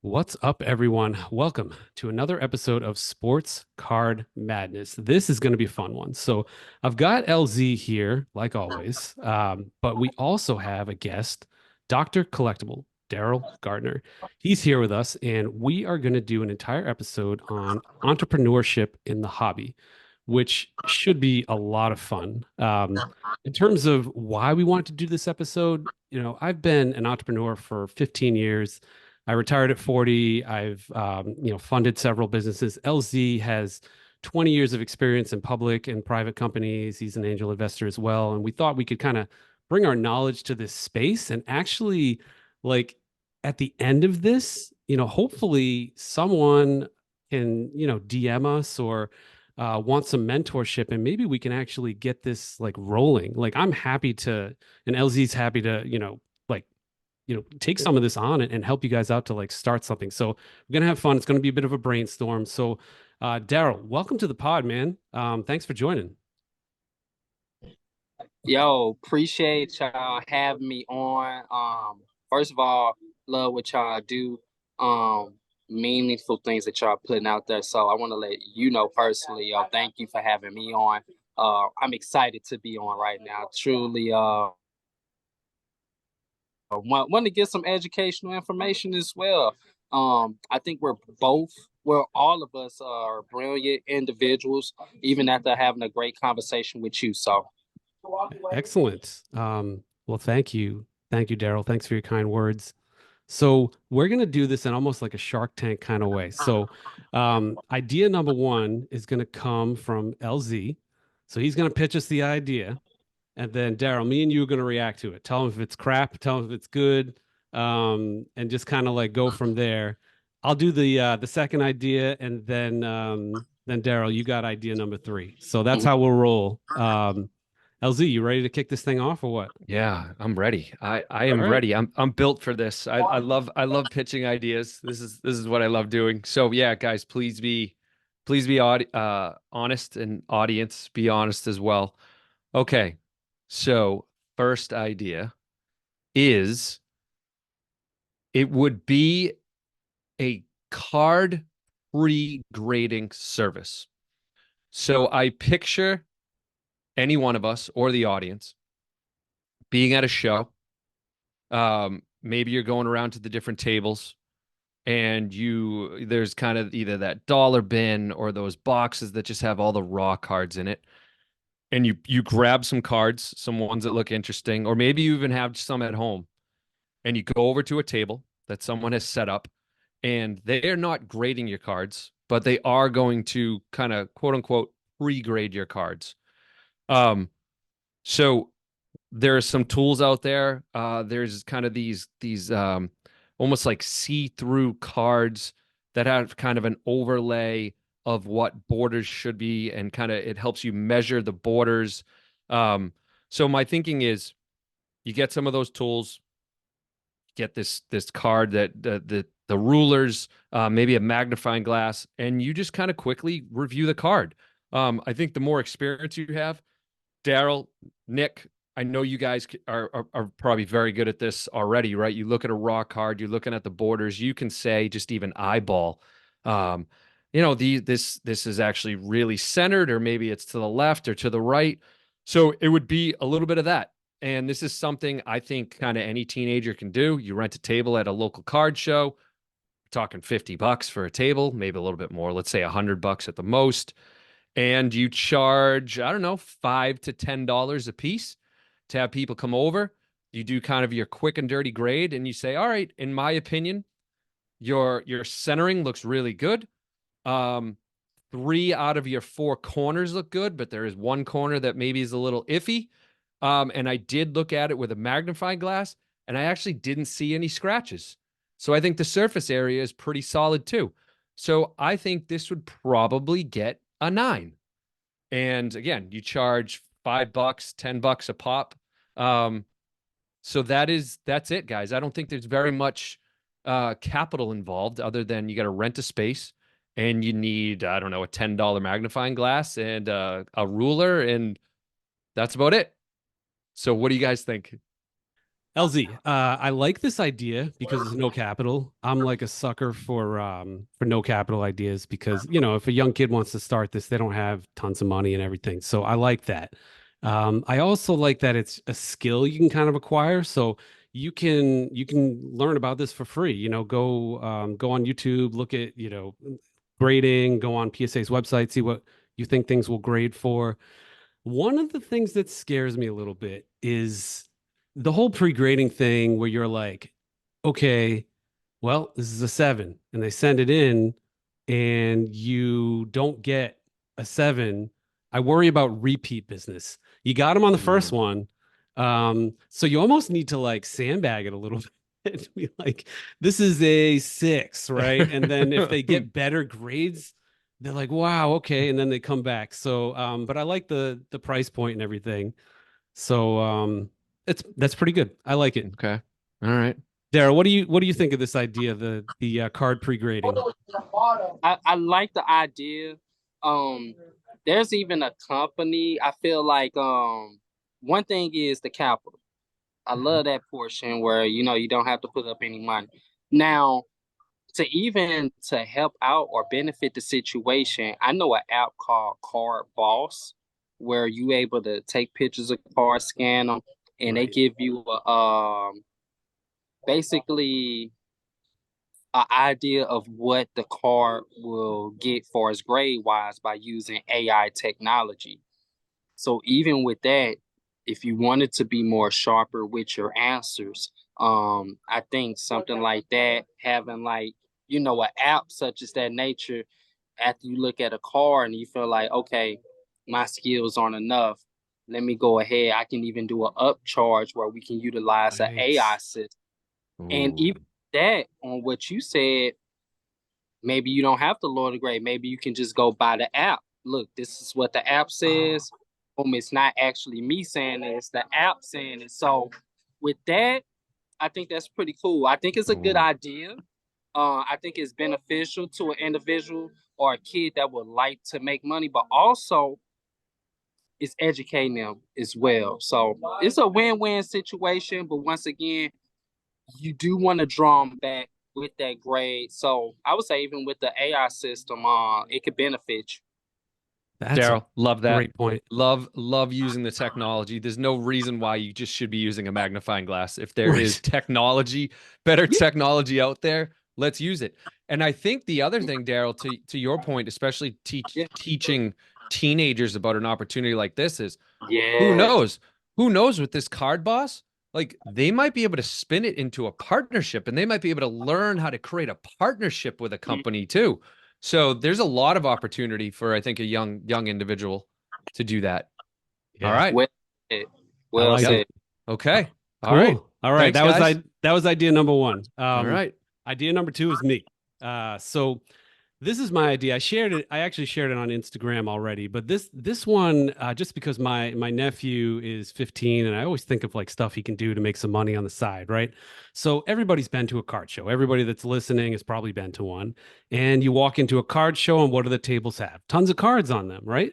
What's up, everyone? Welcome to another episode of Sports Card Madness. This is going to be a fun one. So, I've got LZ here, like always, but we also have a guest, Dr. Collectible, Daryl Gardner. He's here with us, and we are going to do an entire episode on entrepreneurship in the hobby, which should be a lot of fun. In terms of why we wanted to do this episode, I've been an entrepreneur for 15 years. I retired at 40. I've funded several businesses. LZ has 20 years of experience in public and private companies. He's an angel investor as well. And we thought we could kind of bring our knowledge to this space and actually, like, at the end of this, hopefully someone can, DM us or want some mentorship, and maybe we can actually get this like rolling. Like, I'm happy to, and LZ's happy to, like, take some of this on and help you guys out to like start something. So we're gonna have fun. It's gonna be a bit of a brainstorm. So Daryl, welcome to the pod, man. Thanks for joining. Yo, appreciate y'all having me on. First of all, love what y'all do. Meaningful things that y'all putting out there. So I want to let you know personally, yo, thank you for having me on. I'm excited to be on right now. Truly, want to get some educational information as well. I think all of us are brilliant individuals, even after having a great conversation with you. So. Excellent. Well, thank you. Thank you, Daryl. Thanks for your kind words. So we're gonna do this in almost like a Shark Tank kind of way. So idea number one is gonna come from LZ. So he's gonna pitch us the idea. And then Daryl, me and you are going to react to it. Tell him if it's crap, tell him if it's good, and just kind of like go from there. I'll do the second idea, and then Daryl, you got idea number three. So that's how we'll roll. LZ, you ready to kick this thing off or what? Yeah, I'm ready. I All am right. ready. I'm built for this. I love pitching ideas. This is what I love doing. So yeah, guys, please be honest, and audience be honest as well. Okay. So first idea is it would be a card pre-grading service. So I picture any one of us or the audience being at a show. Maybe you're going around to the different tables and there's kind of either that dollar bin or those boxes that just have all the raw cards in it. And you grab some cards, some ones that look interesting, or maybe you even have some at home, and you go over to a table that someone has set up, and they're not grading your cards, but they are going to kind of quote unquote pre-grade your cards. So there are some tools out there. There's kind of these almost like see-through cards that have kind of an overlay of what borders should be, and kind of it helps you measure the borders. Um, so my thinking is, you get some of those tools, get this card that the rulers, maybe a magnifying glass, and you just kind of quickly review the card. I think the more experience you have, Daryl, Nick, I know you guys are probably very good at this already, right? You look at a raw card, you're looking at the borders, you can say just even eyeball, um, this is actually really centered, or maybe it's to the left or to the right. So it would be a little bit of that. And this is something I think kind of any teenager can do. You rent a table at a local card show, talking $50 for a table, maybe a little bit more, let's say $100 at the most, and you charge, I don't know, $5 to $10 a piece to have people come over. You do kind of your quick and dirty grade, and you say, all right, in my opinion, your centering looks really good. Um, 3 out of your 4 corners look good, but there is one corner that maybe is a little iffy. And I did look at it with a magnifying glass, and I actually didn't see any scratches. So I think the surface area is pretty solid too. So I think this would probably get a 9. And again, you charge $5, $10 a pop. Um, so that's it, guys. I don't think there's very much capital involved, other than you got to rent a space, and you need, I don't know, a $10 magnifying glass and a ruler, and that's about it. So what do you guys think? LZ, I like this idea because it's no capital. I'm like a sucker for no capital ideas because, if a young kid wants to start this, they don't have tons of money and everything. So I like that. I also like that it's a skill you can kind of acquire. So you can learn about this for free. Go on YouTube, look at, grading, go on PSA's website, see what you think things will grade for. One of the things that scares me a little bit is the whole pre-grading thing where you're like, okay, well, this is a 7, and they send it in and you don't get a 7. I worry about repeat business. You got them on the first Mm. one. So you almost need to like sandbag it a little bit. Be like, this is a 6, right? And then if they get better grades, they're like, wow, okay, and then they come back. So, but I like the price point and everything. So, that's pretty good. I like it. Okay. All right. Dara, what do you think of this idea, the card pre-grading? I like the idea. Um, there's even a company. I feel like one thing is the capital. I love that portion where you don't have to put up any money. Now, to help out or benefit the situation, I know an app called Card Boss where you able to take pictures of cards, scan them, and they Right. give you basically an idea of what the card will get for its grade wise by using AI technology. So even with that, if you wanted to be more sharper with your answers, I think something like that, having like, an app such as that nature, after you look at a card and you feel like, okay, my skills aren't enough, let me go ahead. I can even do an upcharge where we can utilize an AI Right. system. And Ooh. even that on what you said, maybe you don't have to lower the grade. Maybe you can just go by the app. Look, this is what the app says. It's not actually me saying it, it's the app saying it. So with that, I think that's pretty cool. I think it's a good Ooh. idea. I think it's beneficial to an individual or a kid that would like to make money, but also it's educating them as well. So it's a win-win situation. But once again, you do want to draw them back with that grade. So I would say even with the AI system, it could benefit you. That's a Daryl, love that. great point. Love using the technology. There's no reason why you just should be using a magnifying glass. If there is Right. technology, better Yeah, technology out there, let's use it. And I think the other thing, Daryl, to your point, especially yeah, teaching teenagers about an opportunity like this is who yeah. knows? Who knows with this card boss? Like they might be able to spin it into a partnership and they might be able to learn how to create a partnership with a company too. So there's a lot of opportunity for I think a young individual to do that. All Yeah. right. Well said. I Well like Yep. said. it. Okay. All right. Cool. All right. Thanks, guys. That was idea number one. All right. Idea number two is me. So this is my idea. I shared it. I actually shared it on Instagram already, but this one, just because my nephew is 15, and I always think of like stuff he can do to make some money on the side, right? So everybody's been to a card show. Everybody that's listening has probably been to one. And you walk into a card show, and what do the tables have? Tons of cards on them, right?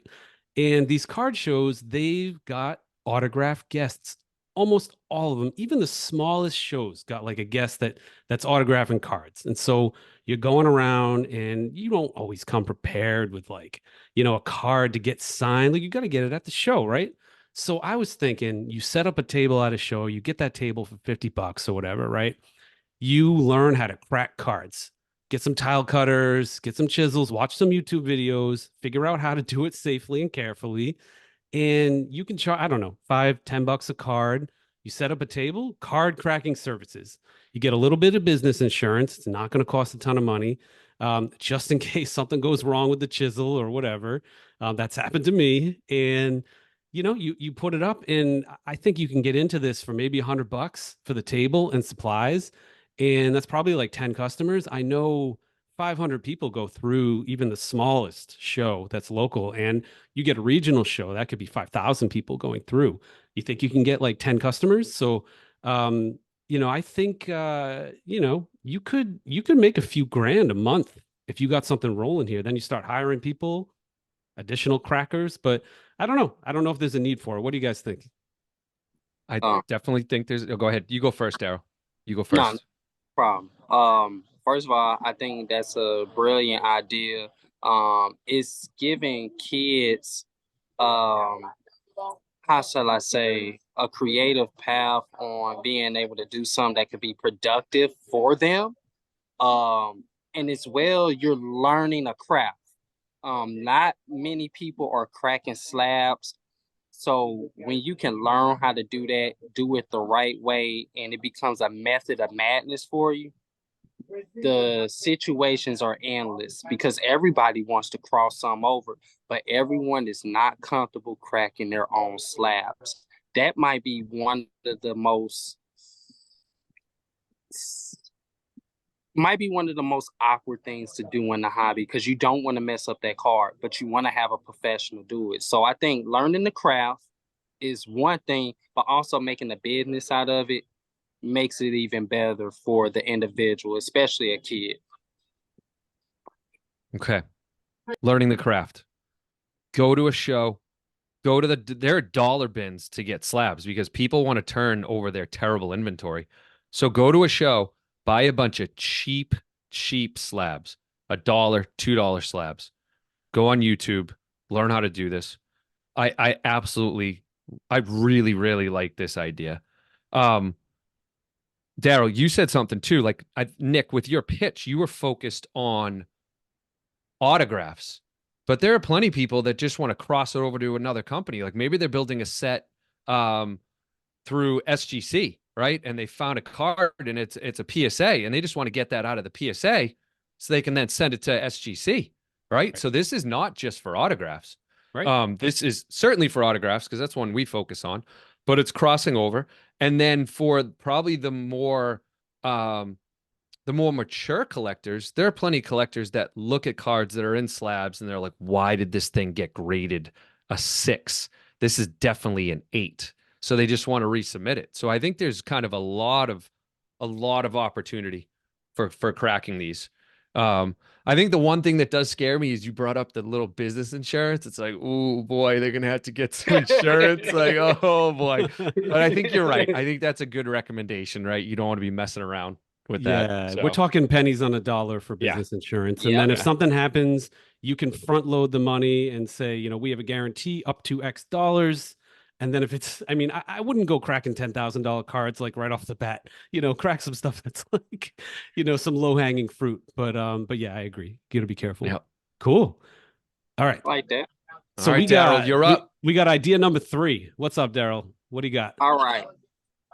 And these card shows, they've got autographed guests. Almost all of them, even the smallest shows, got like a guest that's autographing cards. And so you're going around and you don't always come prepared with like, a card to get signed. Like you got to get it at the show, right? So I was thinking you set up a table at a show, you get that table for $50 or whatever, right? You learn how to crack cards, get some tile cutters, get some chisels, watch some YouTube videos, figure out how to do it safely and carefully, and you can charge, I don't know, $5, $10 a card. You set up a table, card cracking services. You get a little bit of business insurance. It's not going to cost a ton of money, just in case something goes wrong with the chisel or whatever. That's happened to me. And you put it up, and I think you can get into this for maybe $100 for the table and supplies, and that's probably like 10 customers. I know 500 people go through even the smallest show that's local, and you get a regional show that could be 5,000 people going through. You think you can get like 10 customers? So, I think you could make a few grand a month if you got something rolling here. Then you start hiring people, additional crackers. But I don't know. I don't know if there's a need for it. What do you guys think? I Um, definitely think there's. Oh, go ahead. You go first, Daryl. You go no, no first. problem. First of all, I think that's a brilliant idea. It's giving kids, um, how shall I say, a creative path on being able to do something that could be productive for them. And as well, you're learning a craft. Not many people are cracking slabs. So when you can learn how to do that, do it the right way, and it becomes a method of madness for you, the situations are endless because everybody wants to cross some over, but everyone is not comfortable cracking their own slabs. That might be one of the most might be one of the most awkward things to do in the hobby because you don't want to mess up that card, but you want to have a professional do it. So I think learning the craft is one thing, but also making a business out of it makes it even better for the individual, especially a kid. Okay. Learning the craft. Go to a show. Go to there are dollar bins to get slabs because people want to turn over their terrible inventory. So go to a show, buy a bunch of cheap slabs, $1, $2 slabs. Go on YouTube, learn how to do this. I absolutely, I really like this idea. Um, Daryl, you said something too. Like Nick, with your pitch, you were focused on autographs. But there are plenty of people that just want to cross it over to another company. Like maybe they're building a set um, through SGC, right? And they found a card and it's a PSA, and they just want to get that out of the PSA so they can then send it to SGC, right? Right. So this is not just for autographs. Right. This is certainly for autographs because that's one we focus on, but it's crossing over. And then for probably the more mature collectors, there are plenty of collectors that look at cards that are in slabs and they're like, why did this thing get graded a 6? This is definitely an 8. So they just want to resubmit it. So I think there's kind of a lot of opportunity for cracking these. I think the one thing that does scare me is you brought up the little business insurance. It's like, oh boy, they're gonna have to get some insurance. Like, oh boy. But I think you're right. I think that's a good recommendation, right? You don't want to be messing around with that. Yeah, we're So talking pennies on a dollar for yeah, business insurance. And Yep. then if yeah, something happens, you can front load the money and say, we have a guarantee up to X dollars. And then if it's, I mean, I wouldn't go cracking $10,000 cards like right off the bat, crack some stuff that's like, some low hanging fruit. But yeah, I agree. You got to be careful. yeah. Cool. All right. Like that. All So right, Daryl, you're up. we got idea number 3. What's up, Daryl? What do you got? All right.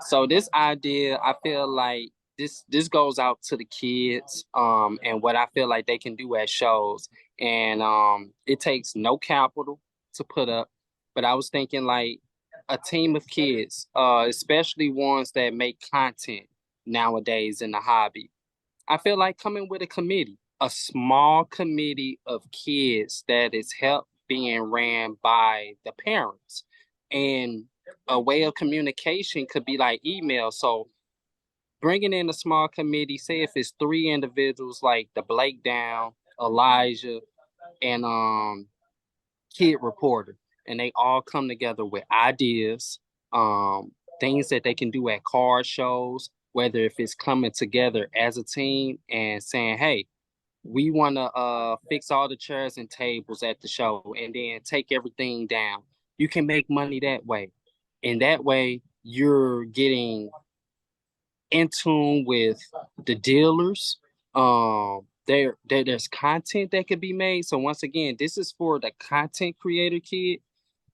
So this idea, I feel like this goes out to the kids, and what I feel like they can do at shows. And it takes no capital to put up. But I was thinking like a team of kids, especially ones that make content nowadays in the hobby. I feel like coming with a committee, a small committee of kids that is help being ran by the parents. And a way of communication could be like email. So bringing in a small committee, say if it's 3 individuals like the Blake Down, Elijah, and kid reporter, and they all come together with ideas, things that they can do at car shows, whether if it's coming together as a team and saying, hey, we want to fix all the chairs and tables at the show and then take everything down. You can make money that way. And that way you're getting in tune with the dealers. There's content that could be made. So once again, this is for the content creator kid,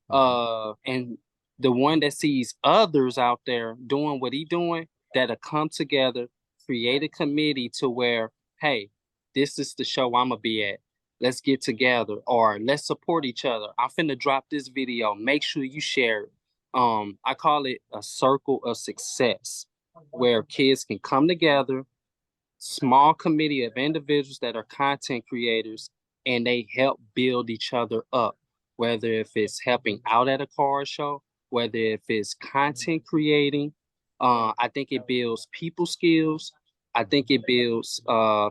and the one that sees others out there doing what he doing, that'll come together, create a committee to where, hey, this is the show I'm gonna be at. Let's get together or let's support each other. I'm finna drop this video. Make sure you share it. I call it a circle of success where kids can come together, small committee of individuals that are content creators, and they help build each other up, whether if it's helping out at a car show, whether if it's content creating. I think it builds people skills. I think it builds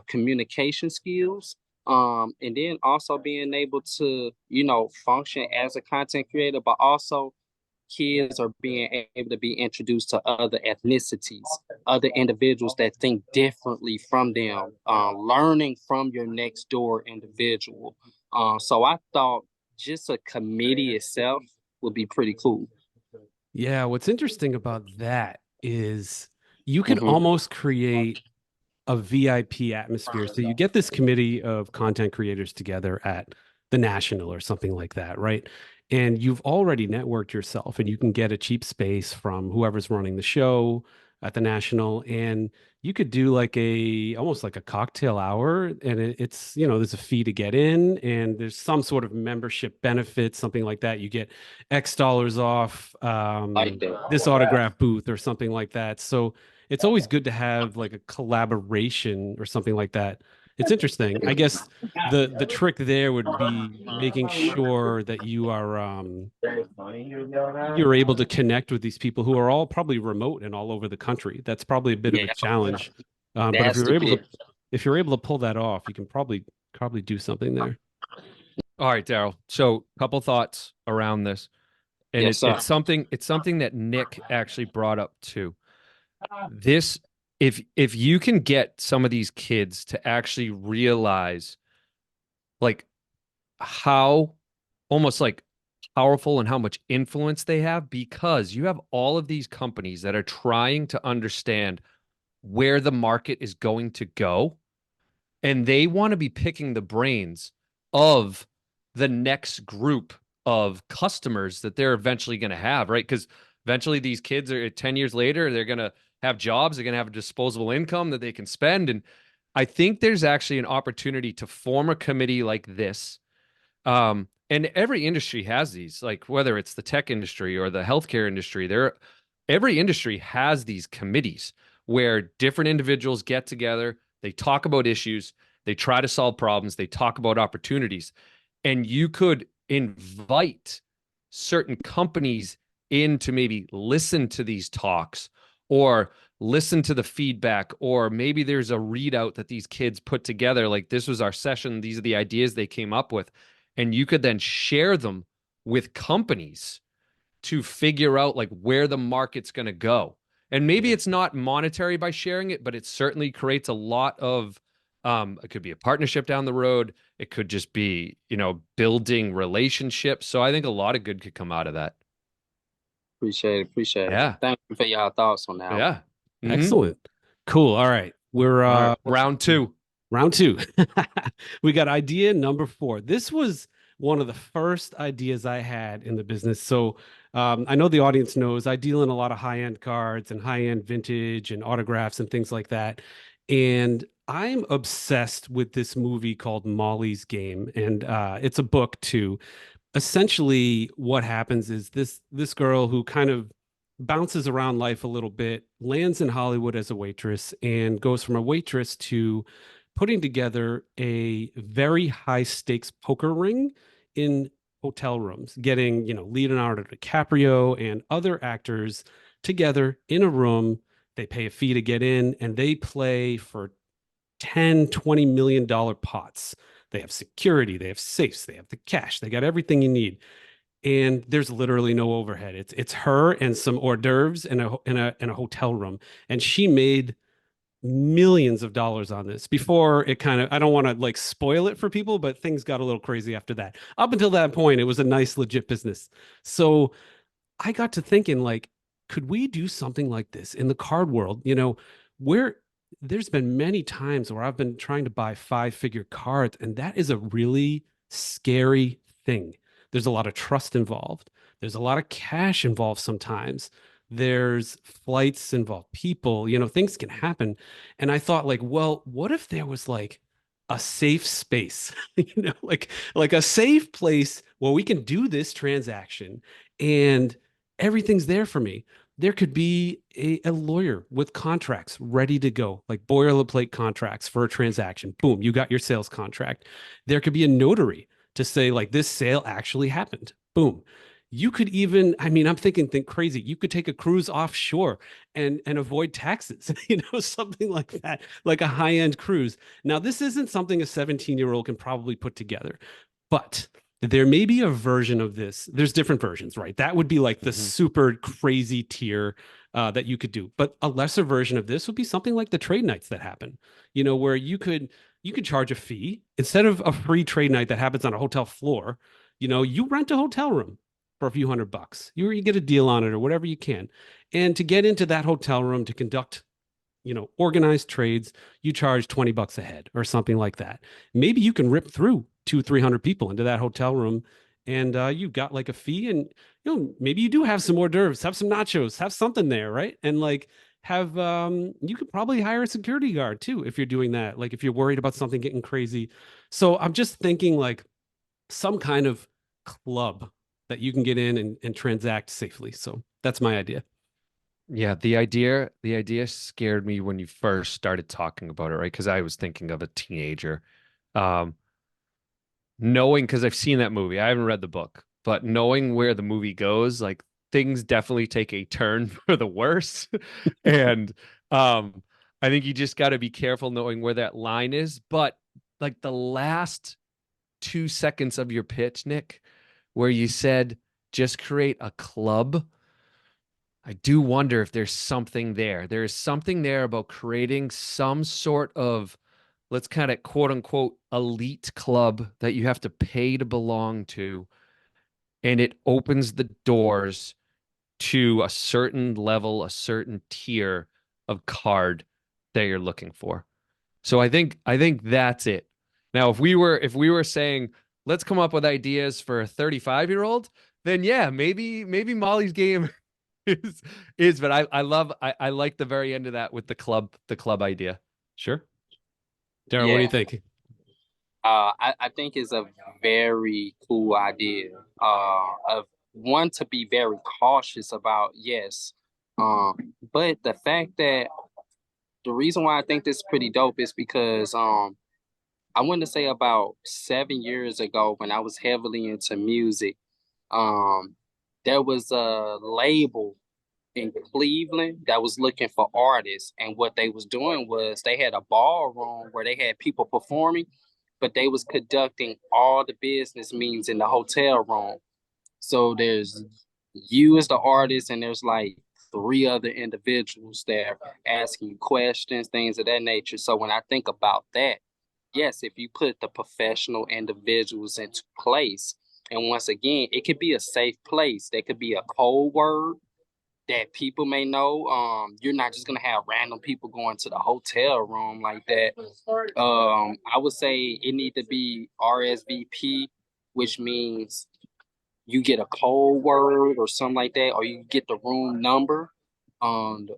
communication skills. And then also being able to, function as a content creator, but also kids are being able to be introduced to other ethnicities, other individuals that think differently from them, learning from your next door individual. So I thought just a committee itself would be pretty cool. Yeah, what's interesting about that is you could Hmm. almost create a VIP atmosphere. So you get this committee of content creators together at the National or something like that, right? And you've already networked yourself and you can get a cheap space from whoever's running the show at the National. And you could do like a almost like a cocktail hour. And it's, there's a fee to get in and there's some sort of membership benefit, something like that. You get X dollars off Like that. this autograph booth or something like that. So it's always good to have like a collaboration or something like that. It's interesting. I guess the trick there would be making sure that you're able to connect with these people who are all probably remote and all over the country. That's probably a bit of a Yeah, challenge. But that's the bit. if you're able to pull that off, you can probably do something there. All right, Daryl. So, couple thoughts around this, and Yes, sir. it's something that Nick actually brought up too. This, if you can get some of these kids to actually realize, like, how almost like powerful and how much influence they have, because you have all of these companies that are trying to understand where the market is going to go, and they want to be picking the brains of the next group of customers that they're eventually going to have, right? Because eventually these kids are 10 years later, they're going to have jobs, they're going to have a disposable income that they can spend. And I think there's actually an opportunity to form a committee like this. And every industry has these, like whether it's the tech industry or the healthcare industry, every industry has these committees where different individuals get together, they talk about issues, they try to solve problems, they talk about opportunities. And you could invite certain companies in to maybe listen to these talks or listen to the feedback, or maybe there's a readout that these kids put together. Like, this was our session, these are the ideas they came up with. And you could then share them with companies to figure out like where the market's going to go. And maybe it's not monetary by sharing it, but it certainly creates a lot of it could be a partnership down the road. It could just be, building relationships. So I think a lot of good could come out of that. Appreciate it. Appreciate it. Yeah. Thank you for y'all thoughts on that one. Yeah. Excellent. Cool. All right. We're All right. Round two. Round two. We got idea number 4. This was one of the first ideas I had in the business. So I know the audience knows I deal in a lot of high-end cards and high-end vintage and autographs and things like that. And I'm obsessed with this movie called Molly's Game. And it's a book too. Essentially, what happens is this girl who kind of bounces around life a little bit, lands in Hollywood as a waitress, and goes from a waitress to putting together a very high stakes poker ring in hotel rooms, getting, Leonardo DiCaprio and other actors together in a room. They pay a fee to get in and they play for 10, $20 million pots. They have security, they have safes, they have the cash, they got everything you need. And there's literally no overhead. It's her and some hors d'oeuvres in a hotel room. And she made millions of dollars on this before it kind of, I don't want to like spoil it for people, but things got a little crazy after that. Up until that point, it was a nice, legit business. So I got to thinking, like, could we do something like this in the card world? Where there's been many times where I've been trying to buy 5-figure cards, and that is a really scary thing. There's a lot of trust involved. There's a lot of cash involved sometimes. There's flights involved, people, things can happen. And I thought, like, well, what if there was like a safe space, like a safe place where we can do this transaction and everything's there for me. There could be a lawyer with contracts ready to go, like boilerplate contracts for a transaction. Boom, you got your sales contract. There could be a notary to say, like, this sale actually happened. Boom. You could even, I mean, I'm thinking, think crazy. You could take a cruise offshore and avoid taxes, something like that, like a high-end cruise. Now, this isn't something a 17-year-old can probably put together, but there may be a version of this. There's different versions, right? That would be like the Hmm. super crazy tier that you could do. But a lesser version of this would be something like the trade nights that happen, where you could charge a fee instead of a free trade night that happens on a hotel floor. You rent a hotel room for a few $100. You get a deal on it or whatever you can. And to get into that hotel room to conduct organized trades, you charge $20 a head or something like that. Maybe you can rip through 300 people into that hotel room, and you've got like a fee, and maybe you do have some hors d'oeuvres, have some nachos, have something there, right? And like have you could probably hire a security guard too if you're doing that, like if you're worried about something getting crazy. So I'm just thinking like some kind of club that you can get in and transact safely. So that's my idea. Yeah, the idea scared me when you first started talking about it, right? Because I was thinking of a teenager. Um, knowing because I've seen that movie. I haven't read the book, but knowing where the movie goes, like things definitely take a turn for the worse. And um, I think you just got to be careful knowing where that line is. But like the last 2 seconds of your pitch, Nick, where you said just create a club. I do wonder if there's something there. There is something there about creating some sort of, let's kind of quote unquote, elite club that you have to pay to belong to. And it opens the doors to a certain level, a certain tier of card that you're looking for. So I think that's it. Now, if we were saying, let's come up with ideas for a 35-year-old, then yeah, maybe Molly's game is, but I like the very end of that with the club idea. Sure. Daryl, what do you Yeah. think? I think it's a very cool idea. Of one to be very cautious about, yes. But the fact that the reason why I think this is pretty dope is because I want to say about 7 years ago when I was heavily into music, um there was a label in Cleveland that was looking for artists, and what they was doing was they had a ballroom where they had people performing, but they was conducting all the business meetings in the hotel room. So there's you as the artist, and there's like three other individuals there asking you questions, things of that nature. So when I think about that, yes, if you put the professional individuals into place, and once again, it could be a safe place. There could be a code word that people may know. You're not just gonna have random people going to the hotel room like that. I would say it need to be RSVP, which means you get a code word or something like that, or you get the room number, and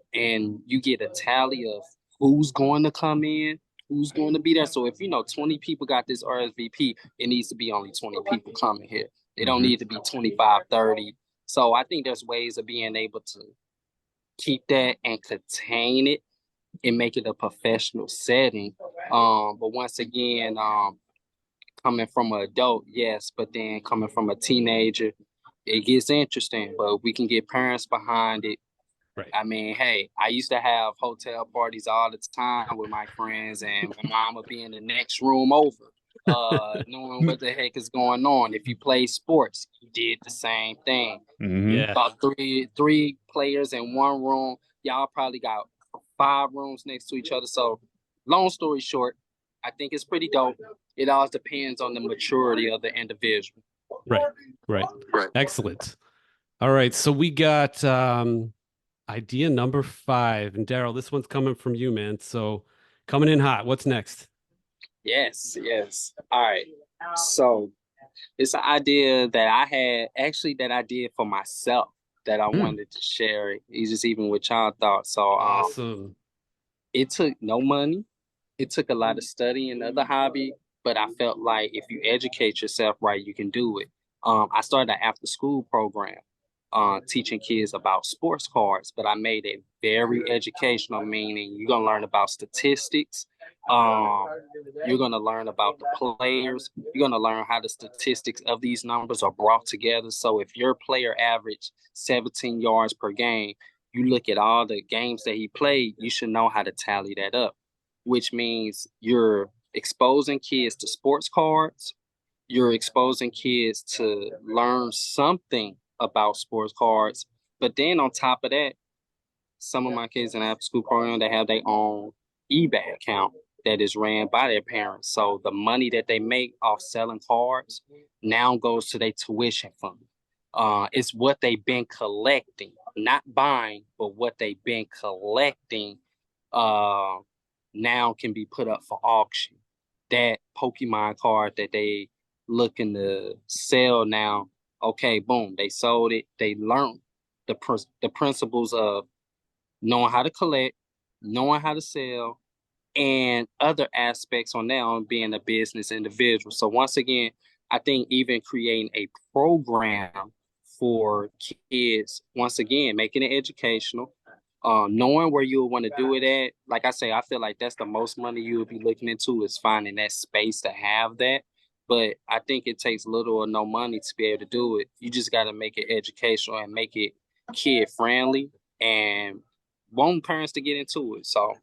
you get a tally of who's going to come in, who's going to be there. So if 20 people got this RSVP, it needs to be only 20 people coming here. It don't Hmm. need to be 25, 30. So I think there's ways of being able to keep that and contain it and make it a professional setting. But once again, coming from an adult, yes, but then coming from a teenager, it gets interesting. But we can get parents behind it. Right. I mean, hey, I used to have hotel parties all the time with my friends, and my mom would be in the next room over, knowing what the heck is going on. If you play sports, you did the same thing. Hmm. Yeah. About three players in one room. Y'all probably got 5 rooms next to each other. So, long story short, I think it's pretty dope. It all depends on the maturity of the individual. Right. Right. Right. Excellent. All right. So we got idea number 5. And Daryl, this one's coming from you, man. So coming in hot. What's next? Yes, yes. All right. So it's an idea that I had actually that I did for myself that I Hmm. wanted to share it. It's just even with y'all thoughts. So Awesome. it took no money. It took a lot of study and other hobby, but I felt like if you educate yourself right, you can do it. I started an after school program, teaching kids about sports cards, but I made it very educational, meaning you're gonna learn about statistics. Um, you're gonna learn about the players. You're gonna learn how the statistics of these numbers are brought together. So if your player averaged 17 yards per game, you look at all the games that he played, you should know how to tally that up, which means you're exposing kids to sports cards. you're exposing kids to learn something about sports cards. But then on top of that, some of my kids in the after school program, they have their own eBay account that is ran by their parents. So the money that they make off selling cards now goes to their tuition fund. It's what they've been collecting, not buying, but what they've been collecting uh, now can be put up for auction. That Pokemon card that they looking to sell now, okay, boom, they sold it. They learned the principles of knowing how to collect, knowing how to sell, and other aspects on that on being a business individual. So once again, I think even creating a program for kids, once again, making it educational, knowing where you want to do it at. Like I say, I feel like that's the most money you would be looking into is finding that space to have that. But I think it takes little or no money to be able to do it. You just got to make it educational and make it kid friendly and want parents to get into it. So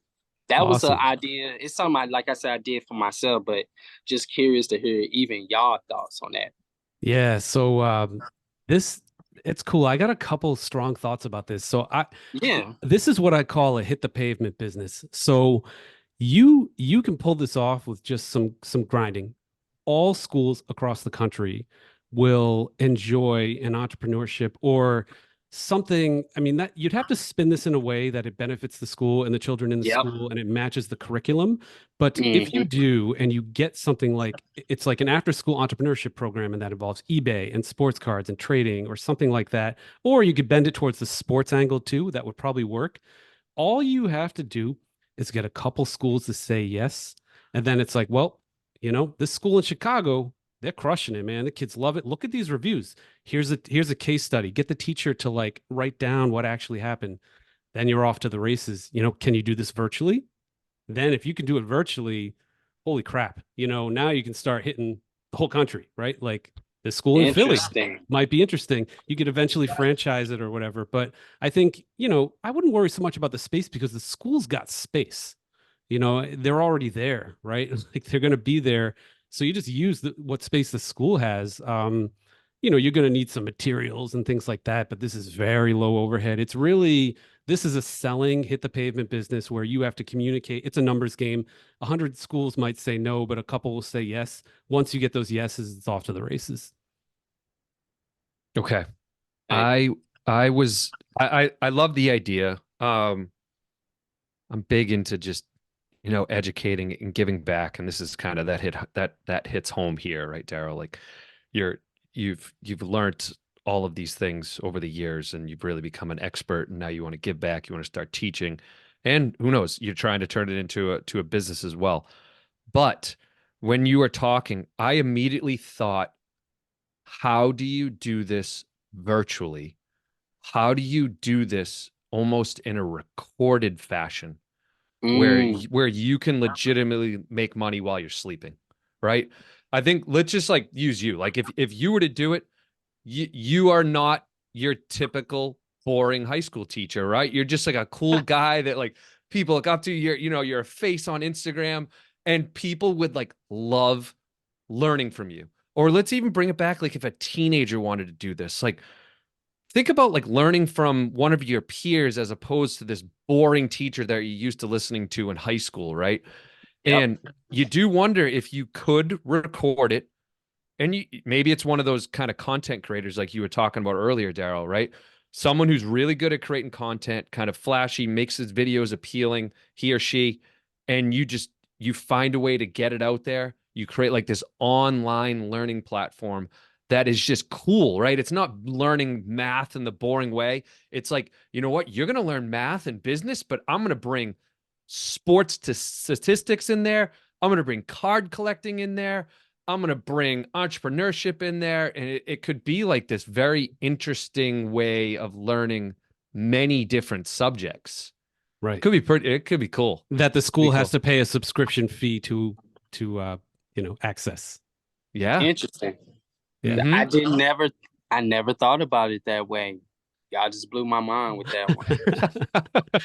that was an Awesome. idea. It's something like I said, I did for myself, but just curious to hear even y'all thoughts on that. Yeah. So this it's cool. I got a couple strong thoughts about this. So Yeah. this is what I call a hit the pavement business. So you can pull this off with just some grinding. All schools across the country will enjoy an entrepreneurship or something. I mean, that you'd have to spin this in a way that it benefits the school and the children in the Yep. school and it matches the curriculum. But if you Hmm. do and you get something like it's like an after school entrepreneurship program and that involves eBay and sports cards and trading or something like that, or you could bend it towards the sports angle too, that would probably work. All you have to do is get a couple schools to say yes. And then it's like, well, this school in Chicago, they're crushing it, man. The kids love it. Look at these reviews. Here's a case study. Get the teacher to like write down what actually happened. Then you're off to the races. Can you do this virtually? Then if you can do it virtually, holy crap. Now you can start hitting the whole country, right? Like the school in Philly Interesting. might be interesting. You could eventually franchise it or whatever. But I think, I wouldn't worry so much about the space because the school's got space. They're already there, right? Like they're going to be there. So you just use what space the school has. You're going to need some materials and things like that, but this is very low overhead. This is a selling hit the pavement business where you have to communicate. It's a numbers game. 100 schools might say no, but a couple will say yes. Once you get those yeses, it's off to the races. Okay. Hey, I love the idea. I'm big into just, educating and giving back. And this is kind of that hits home here, right, Daryl? Like you're you've learned all of these things over the years and you've really become an expert and now you want to give back, you want to start teaching. And who knows, you're trying to turn it into a business as well. But when you were talking, I immediately thought, how do you do this virtually? How do you do this almost in a recorded fashion mm, where you can legitimately make money while you're sleeping, right? I think let's just like use you. Like if you were to do it, you are not your typical boring high school teacher, right? You're just like a cool guy that like people look up to. You're a face on Instagram and people would like love learning from you. Or let's even bring it back like if a teenager wanted to do this, like think about like learning from one of your peers as opposed to this boring teacher that you're used to listening to in high school, right? yep. And you do wonder if you could record it. And maybe it's one of those kind of content creators like you were talking about earlier, Daryl, right? Someone who's really good at creating content, kind of flashy, makes his videos appealing, he or she, and you find a way to get it out there. You create like this online learning platform that is just cool, right? It's not learning math in the boring way. It's like, you know what? You're going to learn math and business, but I'm going to bring sports to statistics in there. I'm going to bring card collecting in there. I'm going to bring entrepreneurship in there. And it could be like this very interesting way of learning many different subjects. Right. It could be cool. That the Be school has cool. to pay a subscription fee to access. Yeah. Interesting. Yeah. Mhm. I never thought about it that way. Y'all just blew my mind with that one.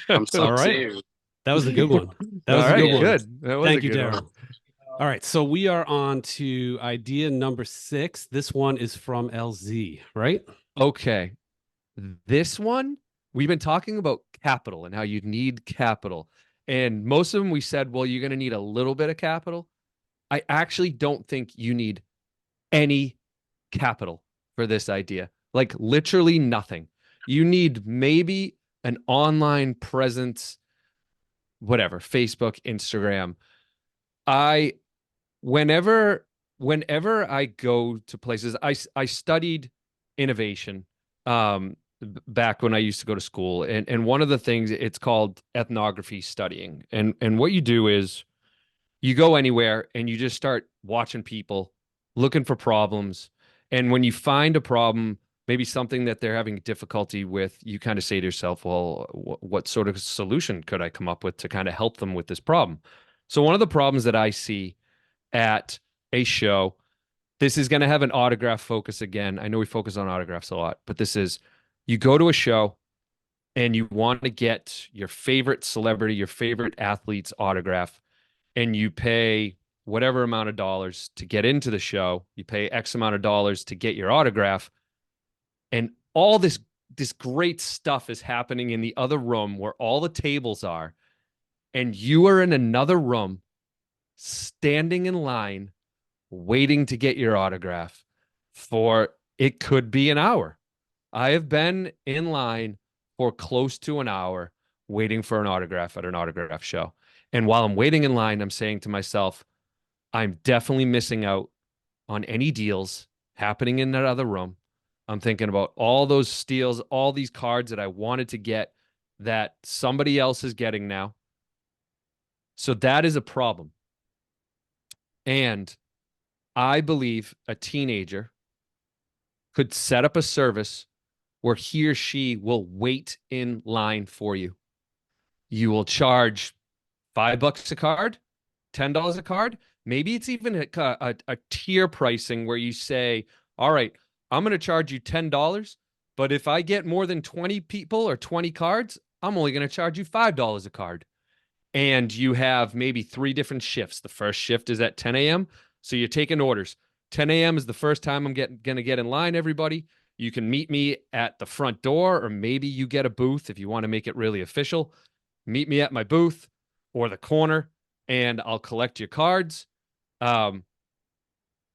I'm All so right. serious. That was a good one. That All was a good right, Yeah. one. good. That was a Thank you, good one. Daryl. All right, so we are on to idea number 6. This one is from LZ, right? Okay. This one, we've been talking about capital and how you need capital. And most of them we said, well, you're going to need a little bit of capital. I actually don't think you need any capital for this idea. Like literally nothing. You need maybe an online presence, whatever, Facebook, Instagram. I whenever whenever I go to places, I studied innovation back when I used to go to school. And one of the things, it's called ethnography studying. And what you do is you go anywhere and you just start watching people, looking for problems. And when you find a problem, maybe something that they're having difficulty with, you kind of say to yourself, well, what sort of solution could I come up with to kind of help them with this problem? So one of the problems that I see at a show, this is going to have an autograph focus again. I know we focus on autographs a lot, but this is, you go to a show and you want to get your favorite celebrity, your favorite athlete's autograph, and you pay whatever amount of dollars to get into the show. You pay X amount of dollars to get your autograph, and all this great stuff is happening in the other room where all the tables are, and you are in another room standing in line waiting to get your autograph for, it could be an hour. I have been in line for close to an hour waiting for an autograph at an autograph show. And while I'm waiting in line, I'm saying to myself, I'm definitely missing out on any deals happening in that other room. I'm thinking about all those steals, all these cards that I wanted to get that somebody else is getting now. So that is a problem. And I believe a teenager could set up a service where he or she will wait in line for you. You will charge $5 a card, $10 a card. Maybe it's even a tier pricing where you say, all right, I'm going to charge you $10, but if I get more than 20 people or 20 cards, I'm only going to charge you $5 a card. And you have maybe 3 different shifts. The first shift is at 10 a.m. So you're taking orders. 10 a.m. is the first time I'm going to get in line, everybody. You can meet me at the front door, or maybe you get a booth if you want to make it really official. Meet me at my booth or the corner, and I'll collect your cards. Um,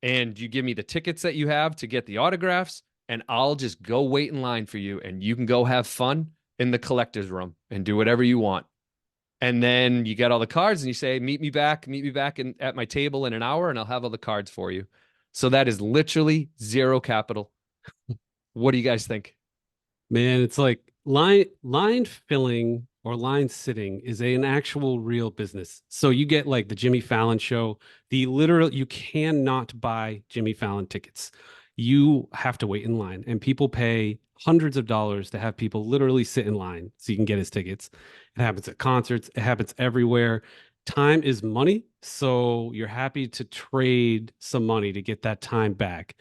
and you give me the tickets that you have to get the autographs, and I'll just go wait in line for you, and you can go have fun in the collector's room and do whatever you want. And then you get all the cards and you say, meet me back at my table in an hour, and I'll have all the cards for you. So that is literally zero capital. What do you guys think? Man, it's like line filling or line sitting is an actual real business. So you get like the Jimmy Fallon show, the literal, you cannot buy Jimmy Fallon tickets. You have to wait in line, and people pay hundreds of dollars to have people literally sit in line so you can get his tickets. It happens at concerts, it happens everywhere. Time is money, so you're happy to trade some money to get that time back.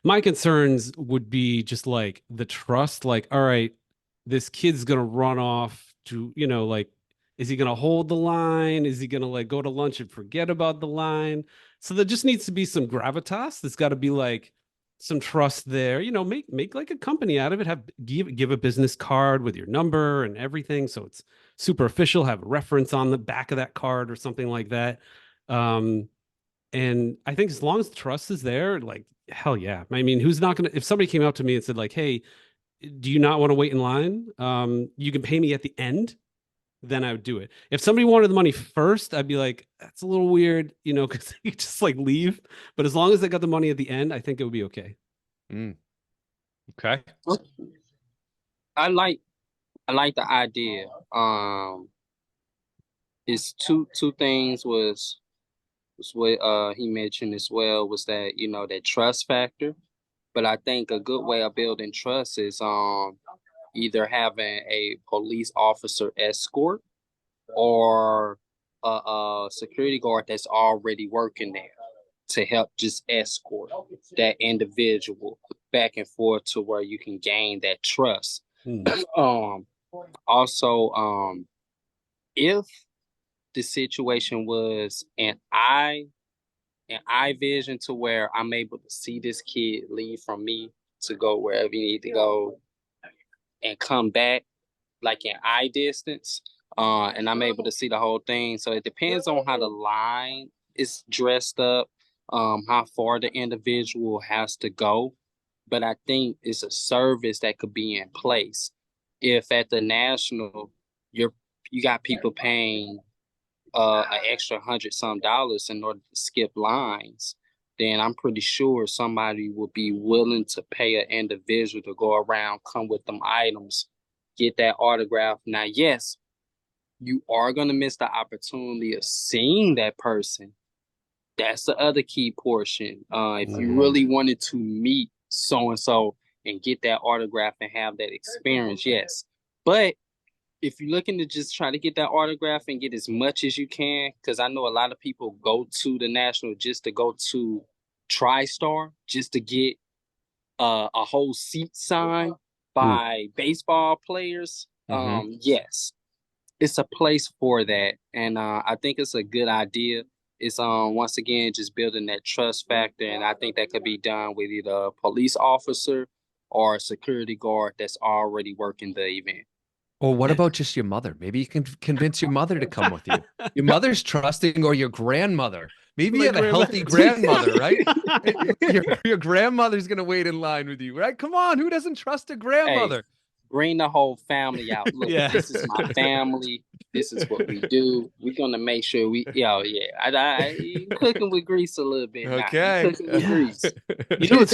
My concerns would be just like the trust, like, all right, this kid's gonna run off to, like, is he gonna hold the line? Is he gonna like go to lunch and forget about the line? So there just needs to be some gravitas. There's got to be like some trust there. Make like a company out of it. Have give a business card with your number and everything, so it's super official. Have a reference on the back of that card or something like that. And I think as long as the trust is there, like, hell yeah. I mean, who's not gonna, if somebody came up to me and said, like, hey, do you not want to wait in line? You can pay me at the end, then I would do it. If somebody wanted the money first, I'd be like, that's a little weird, because you just like leave. But as long as they got the money at the end, I think it would be okay. Mm. Okay. I like the idea. It's two things was what he mentioned as well, was that that trust factor. But I think a good way of building trust is either having a police officer escort or a security guard that's already working there to help just escort that individual back and forth to where you can gain that trust. Um, Also, if the situation was and I an eye vision to where I'm able to see this kid leave from me to go wherever he need to go and come back like in eye distance. And I'm able to see the whole thing. So it depends on how the line is dressed up, how far the individual has to go. But I think it's a service that could be in place. If at the national, you got people paying an extra $100 in order to skip lines, then I'm pretty sure somebody will be willing to pay an individual to go around, come with them items, get that autograph. Now, yes, you are going to miss the opportunity of seeing that person. That's the other key portion. If you really wanted to meet so and so and get that autograph and have that experience, yes. But if you're looking to just try to get that autograph and get as much as you can, because I know a lot of people go to the national just to go to TriStar, just to get a whole seat signed by baseball players. Yes, it's a place for that, and I think it's a good idea. It's once again just building that trust factor, and I think that could be done with either a police officer or a security guard that's already working the event. Or what about just your mother? Maybe you can convince your mother to come with you. Your mother's trusting, or your grandmother. Maybe My you have a healthy grandmother, right? Your grandmother's gonna wait in line with you, right? Come on, who doesn't trust a Hey, grandmother? bring the whole family out. Look, Yeah. this is my family. This is what we do. We're gonna make sure you cooking with grease a little bit now. You Okay. cooking with grease. You know,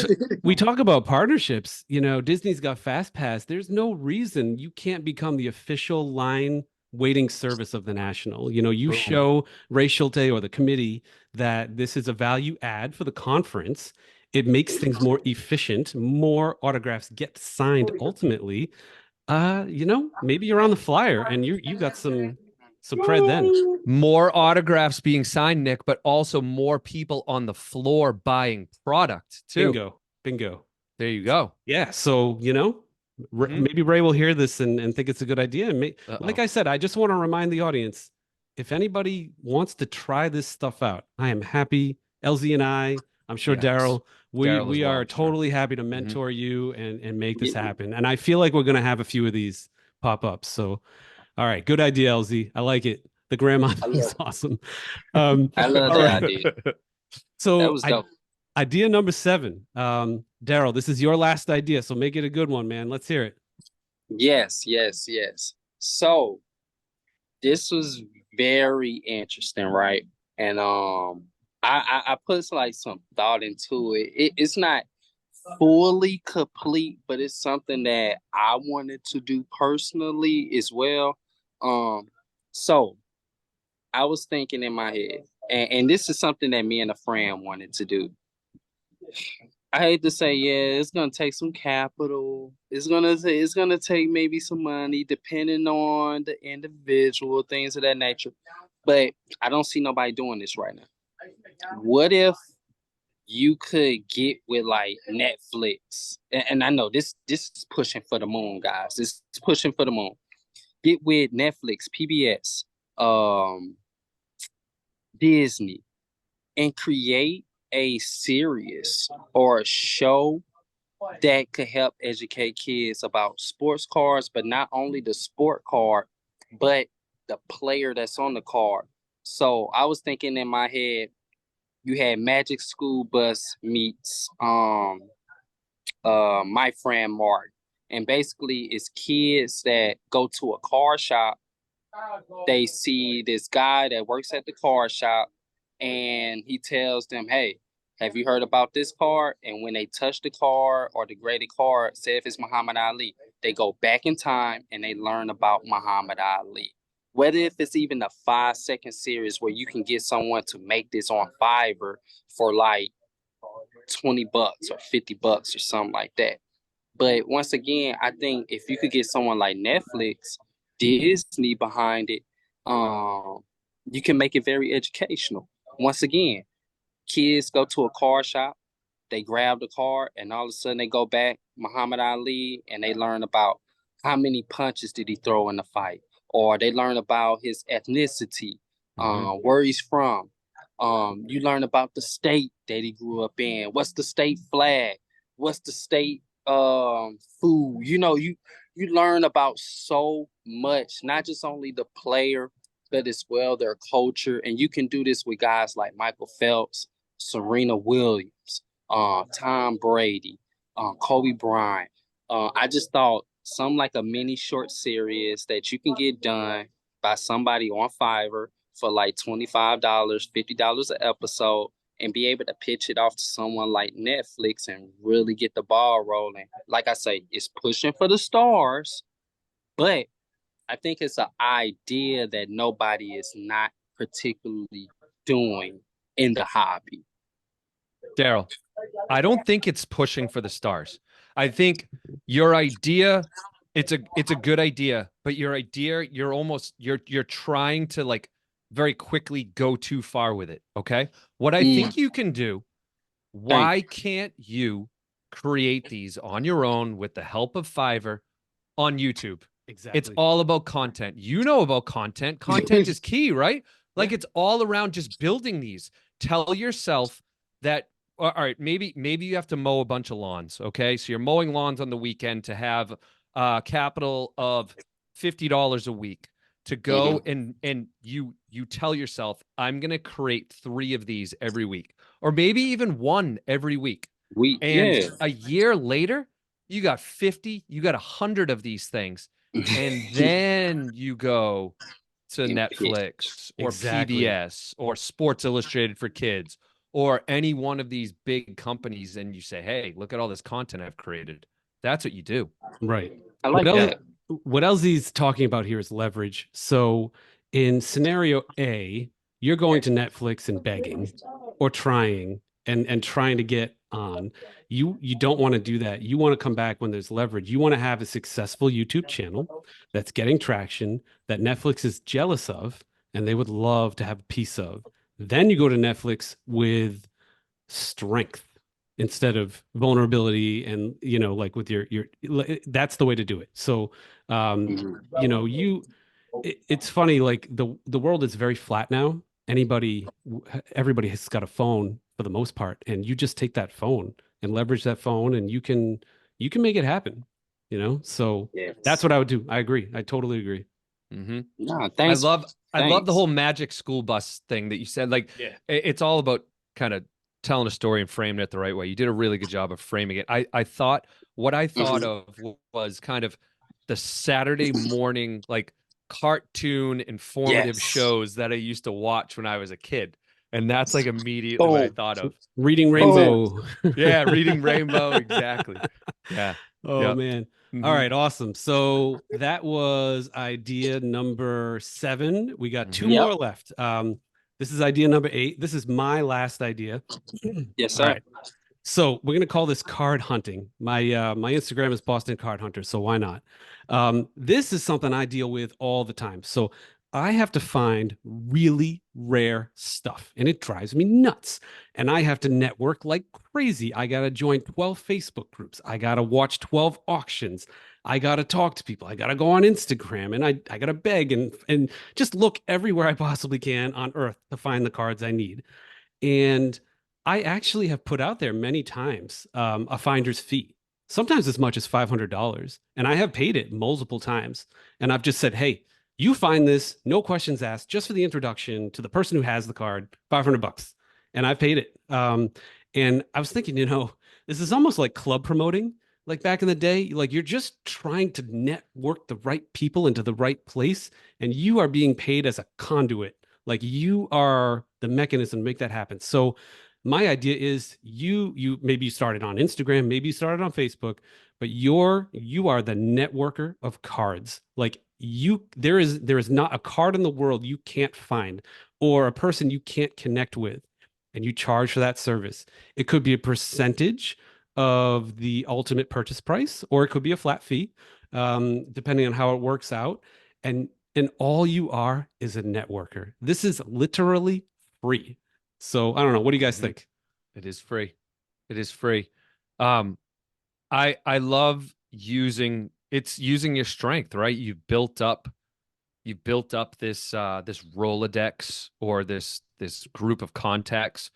we talk about partnerships. You know, Disney's got Fast Pass. There's no reason you can't become the official line waiting service of the national. You know, you show Ray Schulte or the committee that this is a value add for the conference. It makes things more efficient. More autographs get signed ultimately. You know, maybe you're on the flyer and you got some cred then. More autographs being signed, Nick, but also more people on the floor buying product too. Bingo. Bingo. There you go. Yeah. So, you know, maybe Ray will hear this and think it's a good idea. And like I said, I just want to remind the audience, if anybody wants to try this stuff out, I am happy. LZ and I'm sure Yes. Daryl, Daryl as we well, are I'm sure. totally happy to mentor you and make this happen. And I feel like we're going to have a few of these pop up. So, all right, good idea, LZ. I like it. The grandma is awesome. I love all that right. idea. That So was dope. idea number 7. Daryl, this is your last idea, so make it a good one, man. Let's hear it. Yes. So this was very interesting, right? And I put like some thought into it. It's not fully complete, but it's something that I wanted to do personally as well. So I was thinking in my head, and this is something that me and a friend wanted to do. I hate to say, yeah, it's gonna take some capital. It's gonna take maybe some money, depending on the individual, things of that nature. But I don't see nobody doing this right now. What if you could get with like Netflix? And I know this is pushing for the moon, guys. This is pushing for the moon. Get with Netflix, PBS, Disney, and create a series or a show that could help educate kids about sports cards, but not only the sport card, but the player that's on the card. So I was thinking in my head, you had Magic School Bus meets My Friend Mark. And basically it's kids that go to a car shop. They see this guy that works at the car shop and he tells them, hey, have you heard about this card? And when they touch the card or the graded card, say if it's Muhammad Ali, they go back in time and they learn about Muhammad Ali. Whether if it's even a 5-second series where you can get someone to make this on Fiverr for like $20 or $50 or something like that. But once again, I think if you could get someone like Netflix, Disney behind it, you can make it very educational. Once again, kids go to a car shop, they grab the car, and all of a sudden they go back, Muhammad Ali, and they learn about how many punches did he throw in the fight, or they learn about his ethnicity, where he's from. You learn about the state that he grew up in. What's the state flag? What's the state food? You learn about so much, not just only the player, but as well their culture. And you can do this with guys like Michael Phelps, Serena Williams, Tom Brady, Kobe Bryant. I just thought some like a mini short series that you can get done by somebody on Fiverr for like $25, $50 an episode, and be able to pitch it off to someone like Netflix and really get the ball rolling. Like I say, it's pushing for the stars, but I think it's an idea that nobody is not particularly doing in the hobby. Daryl, I don't think it's pushing for the stars. I think your idea, it's a good idea, but your idea, you're trying to like very quickly go too far with it. Okay. What I think you can do, Thank why can't you create these on your own with the help of Fiverr on YouTube? Exactly. It's all about content. You know about content. Content is key, right? Like it's all around just building these. Tell yourself that all right, maybe you have to mow a bunch of lawns, okay? So you're mowing lawns on the weekend to have a capital of $50 a week to go and you tell yourself, I'm going to create 3 of these every week or maybe even 1 every week. And yeah. a year later, you got 50, you got 100 of these things. And then you go to Netflix or Exactly. PBS or Sports Illustrated for Kids or any one of these big companies and you say, hey, look at all this content I've created. That's what you do. Right. I like that. What LZ's talking about here is leverage. So in scenario A, you're going to Netflix and begging or trying and trying to get on. You don't want to do that. You want to come back when there's leverage. You want to have a successful YouTube channel that's getting traction that Netflix is jealous of and they would love to have a piece of. Then you go to Netflix with strength instead of vulnerability and like with your that's the way to do it. So you know you it's funny, like the world is very flat now. Everybody has got a phone for the most part, and you just take that phone and leverage that phone and you can make it happen, so that's Yes. what I would do. I agree. I totally agree. Mm-hmm. No, I thanks. love I love the Thanks. whole magic school bus thing that you said. Like Yeah. it's all about kind of telling a story and framing it the right way. You did a really good job of framing it. I thought what I thought of was kind of the Saturday morning like cartoon informative Yes. shows that I used to watch when I was a kid. And that's like immediately what I Boom. thought of. Reading Boom. Rainbow. Yeah, reading Rainbow, exactly. Yeah. Oh Yeah. man. All Mm-hmm. right, awesome. So that was idea number 7. We got 2 Mm-hmm. Yep. more left. This is idea number 8. This is my last idea. Yes, All sir. right. So we're gonna call this card hunting. My Instagram is Boston Card Hunter, so why not? This is something I deal with all the time. So I have to find really rare stuff, and it drives me nuts. And I have to network like crazy. I gotta join 12 Facebook groups. I gotta watch 12 auctions. I gotta talk to people. I gotta go on Instagram, and I gotta beg and just look everywhere I possibly can on Earth to find the cards I need. And I actually have put out there many times a finder's fee, sometimes as much as $500. And I have paid it multiple times. And I've just said, hey, you find this, no questions asked, just for the introduction to the person who has the card, $500. And I paid it. And I was thinking, this is almost like club promoting. Like back in the day, like you're just trying to network the right people into the right place, and you are being paid as a conduit, like you are the mechanism to make that happen. So my idea is you maybe you started on Instagram, maybe you started on Facebook, but you are the networker of cards. Like there is not a card in the world you can't find or a person you can't connect with, and you charge for that service. It could be a percentage of the ultimate purchase price, or it could be a flat fee, depending on how it works out. And all you are is a networker. This is literally free. So I don't know. What do you guys Mm-hmm. think? It is free. It is free. Um, I love using your strength, right? You've built up you've built up this Rolodex or this group of contacts,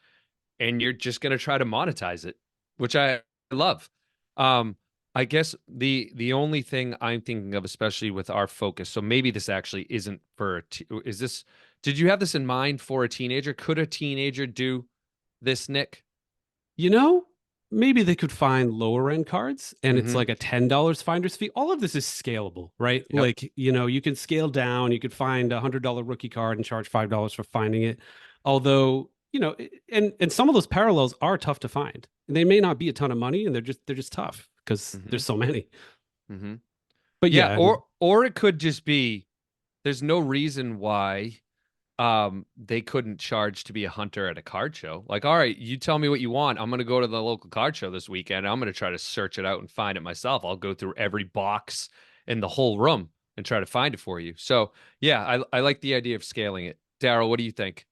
and you're just going to try to monetize it, which I love. Um, I guess the only thing I'm thinking of, especially with our focus, so maybe this actually isn't for is this, did you have this in mind for a teenager? Could a teenager do this, Nick? You know, maybe they could find lower end cards and it's Mm-hmm. like a $10 finder's fee. All of this is scalable, right? Yep. Like, you can scale down. You could find $100 rookie card and charge $5 for finding it. Although, and some of those parallels are tough to find. They may not be a ton of money and they're just tough because Mm-hmm. there's so many. Mm-hmm. But Yeah, yeah, or it could just be there's no reason why they couldn't charge to be a hunter at a card show. Like, all right, you tell me what you want. I'm going to go to the local card show this weekend. I'm going to try to search it out and find it myself. I'll go through every box in the whole room and try to find it for you. So, yeah, I like the idea of scaling it. Daryl, what do you think?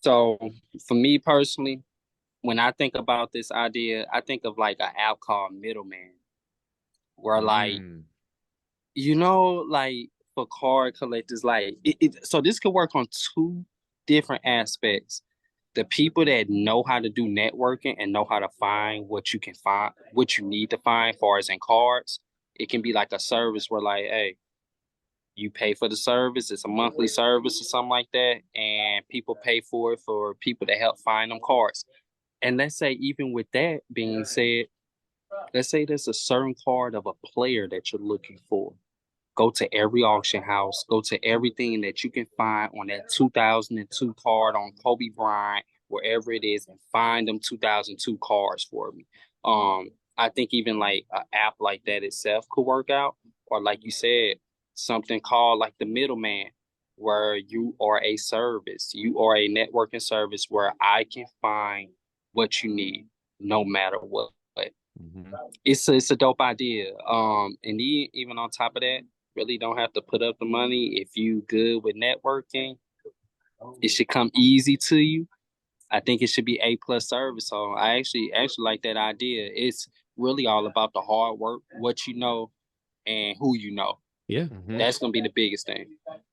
So for me personally, when I think about this idea, I think of like an app called Middleman, where like Mm, like for card collectors, like so this could work on two different aspects. The people that know how to do networking and know how to find what you can find, what you need to find, far as in cards, it can be like a service where like, hey, you pay for the service, it's a monthly service or something like that, and people pay for it for people to help find them cards. And let's say even with that being said, let's say there's a certain card of a player that you're looking for. Go to every auction house, go to everything that you can find on that 2002 card on Kobe Bryant, wherever it is, and find them 2002 cards for me. I think even like an app like that itself could work out, or like you said, something called like the middleman, where you are a service, you are a networking service where I can find what you need, no matter what. mhm. It's a dope idea. And even on top of that, really don't have to put up the money. If you good with networking, it should come easy to you. I think it should be A+ service. So I actually like that idea. It's really all about the hard work, what you know, and who you know. yeah. Mhm, That's gonna be the biggest thing.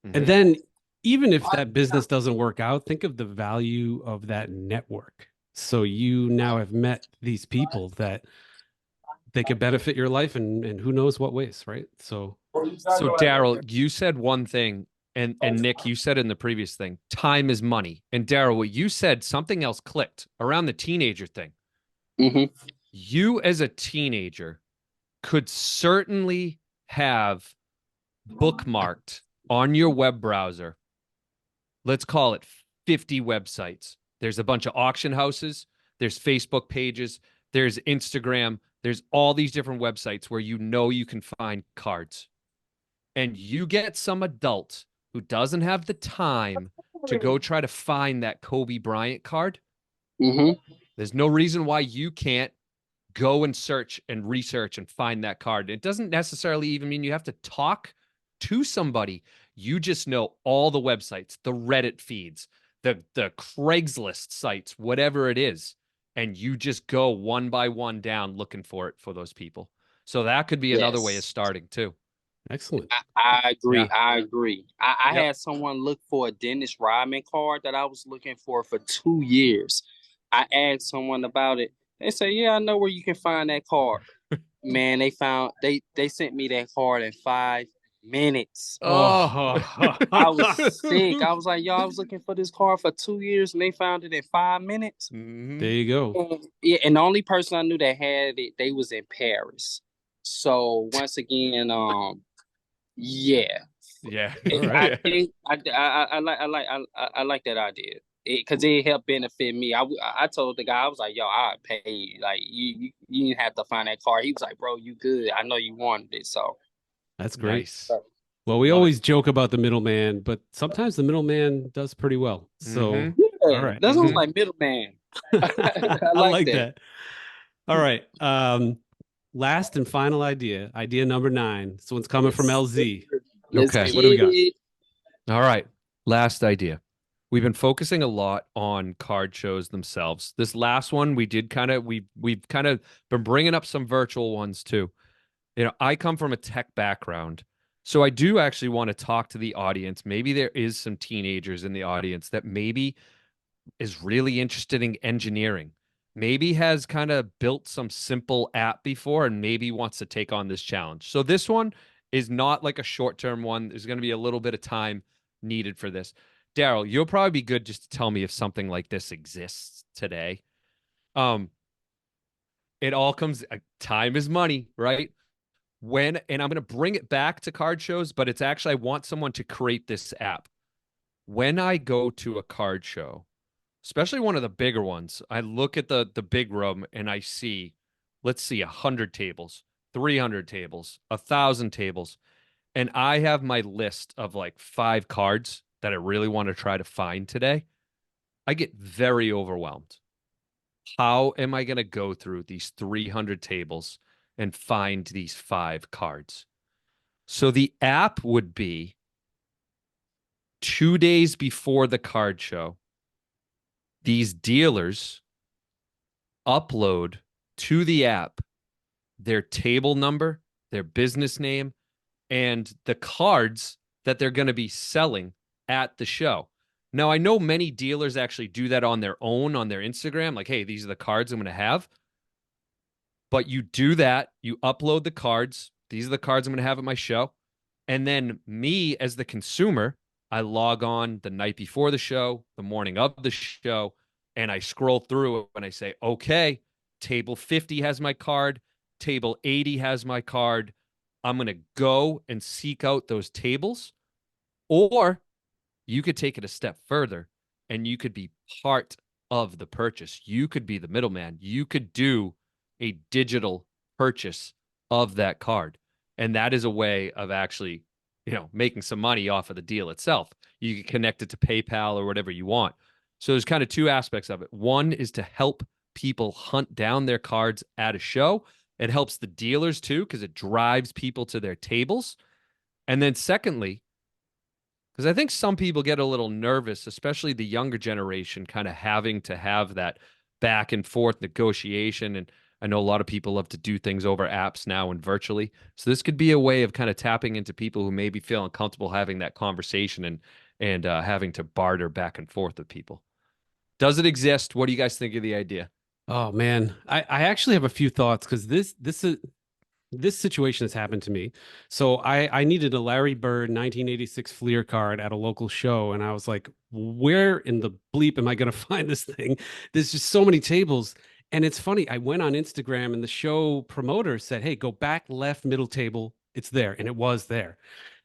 And mhm. then even if that business doesn't work out, think of the value of that network. So you now have met these people that they could benefit your life and who knows what ways, right? So So Daryl, you said one thing, and Nick, you said in the previous thing, time is money. And Daryl, what you said, something else clicked around the teenager thing. Mm-hmm. You as a teenager could certainly have bookmarked on your web browser, let's call it 50 websites. There's a bunch of auction houses, there's Facebook pages, there's Instagram, there's all these different websites where you know you can find cards. And you get some adult who doesn't have the time to go try to find that Kobe Bryant card. Mm-hmm. There's no reason why you can't go and search and research and find that card. It doesn't necessarily even mean you have to talk to somebody. You just know all the websites, the Reddit feeds, the Craigslist sites, whatever it is, and you just go one by one down looking for it for those people. So that could be another way of Yes. starting too. excellent. I Yeah. agree. I agree. I Yep. had someone look for a Dennis Rodman card that I was looking for 2 years. I asked someone about it. They say, "Yeah, I know where you can find that card." Man, they sent me that card in 5 minutes. Oh, I was sick. I was like, "Yo, I was looking for this card for 2 years, and they found it in 5 minutes." there Mhm. you go. And, yeah, and the only person I knew that had it, they was in Paris. So once again, yeah, Yeah. All right. I Yeah. think I like that idea because it helped benefit me. I told the guy, I was like, yo, I pay you. Like you didn't have to find that car. He was like, bro, you good. I know you wanted it. So That's great. Nice. Well, we Love it. always joke about the middleman, but sometimes the middleman does pretty well. So, Mm-hmm. all yeah, right. that sounds Mm-hmm. like middleman. I I like like that. that. All right. Last and final idea, idea number 9. This one's coming from Yes, sir. LZ. Let's Okay. Okay, get what do we got? it. All right. Last idea. We've been focusing a lot on card shows themselves. This last one we did kind of we've kind of been bringing up some virtual ones too. I come from a tech background. So I do actually want to talk to the audience. Maybe there is some teenagers in the audience that maybe is really interested in engineering, maybe has kind of built some simple app before and maybe wants to take on this challenge. So this one is not like a short-term one. There's going to be a little bit of time needed for this. Daryl, you'll probably be good just to tell me if something like this exists today. Um, it all comes time is money, right? And I'm going to bring it back to card shows, but it's actually I want someone to create this app. When I go to a card show, especially one of the bigger ones, I look at the big room and I see, let's see, 100 tables, 300 tables, 1,000 tables, and I have my list of like 5 cards that I really want to try to find today. I get very overwhelmed. How am I going to go through these 300 tables and find these 5 cards? So the app would be 2 days before the card show. These dealers upload to the app their table number, their business name, and the cards that they're going to be selling at the show. Now, I know many dealers actually do that on their own on their Instagram, like, hey, these are the cards I'm going to have. But you do that, you upload the cards. These are the cards I'm going to have at my show. And then me as the consumer, I log on the night before the show, the morning of the show, and I scroll through it and I say, okay, table 50 has my card, table 80 has my card. I'm going to go and seek out those tables. Or you could take it a step further and you could be part of the purchase. You could be the middleman. You could do a digital purchase of that card. And that is a way of actually, making some money off of the deal itself. You can connect it to PayPal or whatever you want. So there's kind of 2 aspects of it. One is to help people hunt down their cards at a show. It helps the dealers too, because it drives people to their tables. And then secondly, because I think some people get a little nervous, especially the younger generation, kind of having to have that back and forth negotiation. And I know a lot of people love to do things over apps now and virtually. So this could be a way of kind of tapping into people who maybe feel uncomfortable having that conversation and having to barter back and forth with people. Does it exist? What do you guys think of the idea? Oh man, I actually have a few thoughts because this situation has happened to me. So I needed a Larry Bird 1986 Fleer card at a local show, and I was like, where in the bleep am I going to find this thing? There's just so many tables. And it's funny, I went on Instagram and the show promoter said, hey, go back left middle table. It's there. And it was there.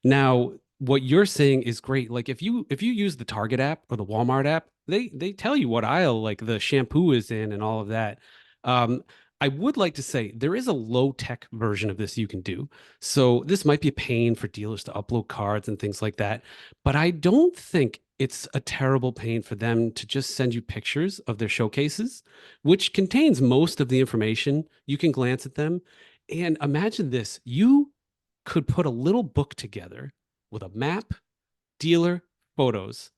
Now, what you're saying is great. Like if you use the Target app or the Walmart app, they tell you what aisle like the shampoo is in and all of that. Um, I would like to say there is a low tech version of this you can do. So this might be a pain for dealers to upload cards and things like that, but I don't think it's a terrible pain for them to just send you pictures of their showcases, which contains most of the information. You can glance at them. And imagine this, you could put a little book together with a map, dealer, photos.